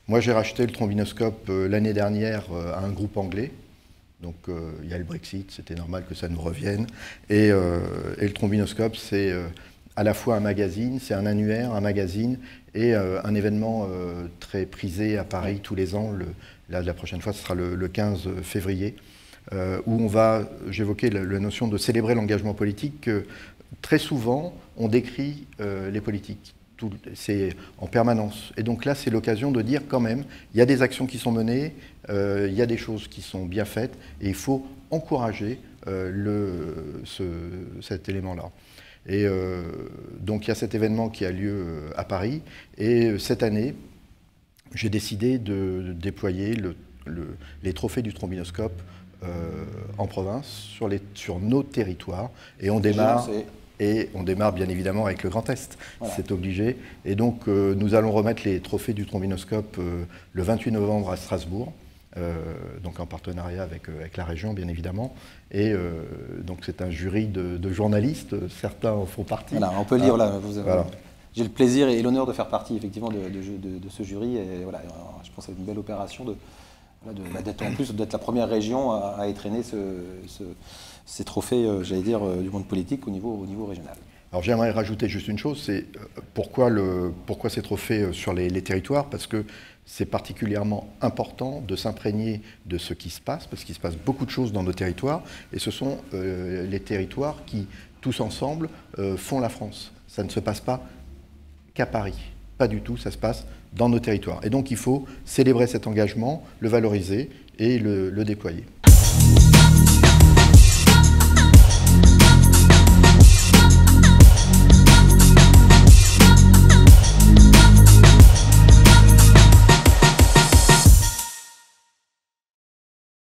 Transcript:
Moi, j'ai racheté le trombinoscope l'année dernière à un groupe anglais. Donc, il y a le Brexit, c'était normal que ça nous revienne. Et le trombinoscope, c'est à la fois un magazine, c'est un annuaire, un magazine, et un événement très prisé à Paris tous les ans. Là, la prochaine fois, ce sera le 15 février, où on va, j'évoquais la notion de célébrer l'engagement politique, que très souvent, on décrit les politiques. C'est en permanence. Et donc là, c'est l'occasion de dire quand même, il y a des actions qui sont menées, il y a des choses qui sont bien faites, et il faut encourager cet élément-là. Et donc il y a cet événement qui a lieu à Paris, et cette année, j'ai décidé de déployer les trophées du trombinoscope en province, sur nos territoires, et on démarre... Et on démarre bien évidemment avec le Grand Est, voilà. C'est obligé. Et donc nous allons remettre les trophées du trombinoscope le 28 novembre à Strasbourg, donc en partenariat avec la région bien évidemment. Et donc c'est un jury de journalistes, certains en font partie. Voilà, on peut le dire, voilà. J'ai le plaisir et l'honneur de faire partie effectivement de ce jury. Et voilà, je pense que c'est une belle opération d'être en plus d'être la première région à étraîner ces trophées, j'allais dire, du monde politique au niveau régional. Alors j'aimerais rajouter juste une chose, c'est pourquoi ces trophées sur les territoires, parce que c'est particulièrement important de s'imprégner de ce qui se passe, parce qu'il se passe beaucoup de choses dans nos territoires, et ce sont les territoires qui, tous ensemble, font la France. Ça ne se passe pas qu'à Paris, pas du tout, ça se passe dans nos territoires. Et donc il faut célébrer cet engagement, le valoriser et le déployer.